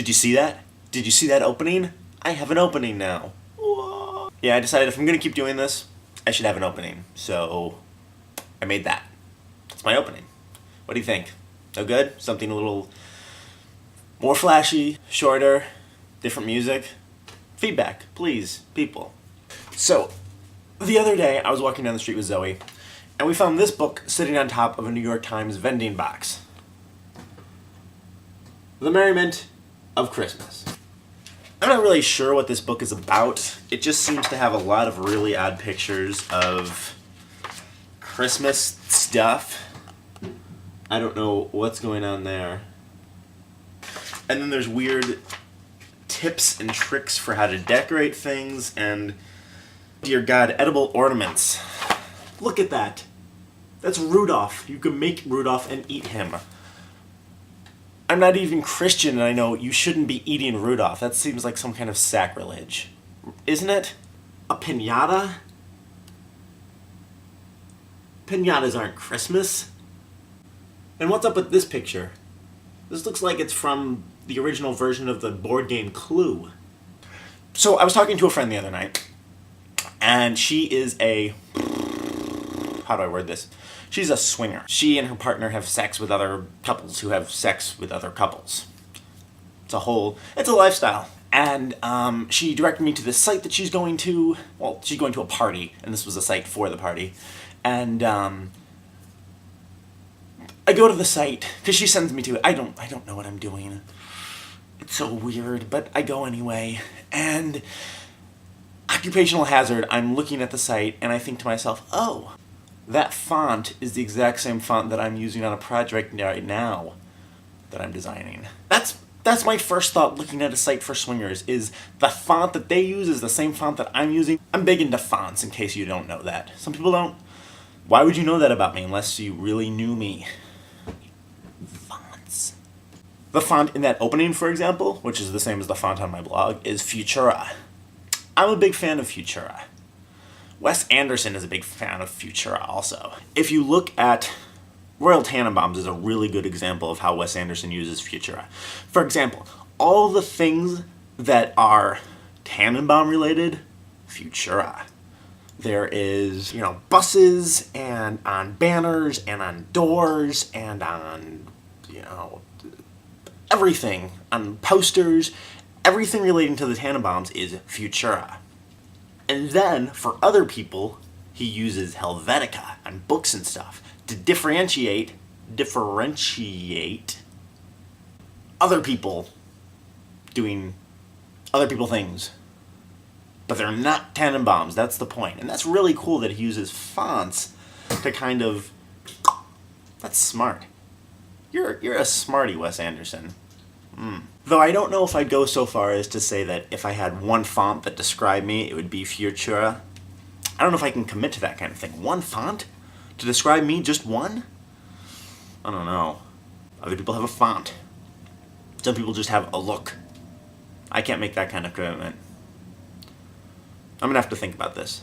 Did you see that? Did you see that opening? I have an opening now. Whoa. Yeah, I decided if I'm gonna keep doing this, I should have an opening. So I made that. It's my opening. What do you think? No good? Something a little more flashy, shorter, different music? Feedback, please, people. So, the other day I was walking down the street with Zoe, and we found this book sitting on top of a New York Times vending box. The Merriment of Christmas. I'm not really sure what this book is about. It just seems to have a lot of really odd pictures of Christmas stuff. I don't know what's going on there. And then there's weird tips and tricks for how to decorate things and, dear God, edible ornaments. Look at that. That's Rudolph. You can make Rudolph and eat him. I'm not even Christian, and I know you shouldn't be eating Rudolph. That seems like some kind of sacrilege. Isn't it? A piñata? Piñatas aren't Christmas. And what's up with this picture? This looks like it's from the original version of the board game Clue. So I was talking to a friend the other night, and she is a... how do I word this? She's a swinger. She and her partner have sex with other couples who have sex with other couples. It's a lifestyle. And she directed me to this site that she's going to. Well, she's going to a party, and this was a site for the party. And I go to the site because she sends me to it. I don't know what I'm doing. It's so weird, but I go anyway. And occupational hazard, I'm looking at the site, and I think to myself, oh, that font is the exact same font that I'm using on a project right now that I'm designing. That's my first thought looking at a site for swingers, is the font that they use is the same font that I'm using. I'm big into fonts, in case you don't know that. Some people don't. Why would you know that about me unless you really knew me? Fonts. The font in that opening, for example, which is the same as the font on my blog, is Futura. I'm a big fan of Futura. Wes Anderson is a big fan of Futura also. If you look at Royal Tannenbaums is a really good example of how Wes Anderson uses Futura. For example, all the things that are Tannenbaum related, Futura. There is, buses and on banners and on doors and on, everything, on posters. Everything relating to the Tannenbaums is Futura. And then, for other people, he uses Helvetica on books and stuff to differentiate other people doing other people things. But they're not Tannenbaums, that's the point. And that's really cool that he uses fonts to kind of... That's smart. You're a smarty, Wes Anderson. Though I don't know if I'd go so far as to say that if I had one font that described me, it would be Futura. I don't know if I can commit to that kind of thing. One font? To describe me, just one? I don't know. Other people have a font. Some people just have a look. I can't make that kind of commitment. I'm gonna have to think about this.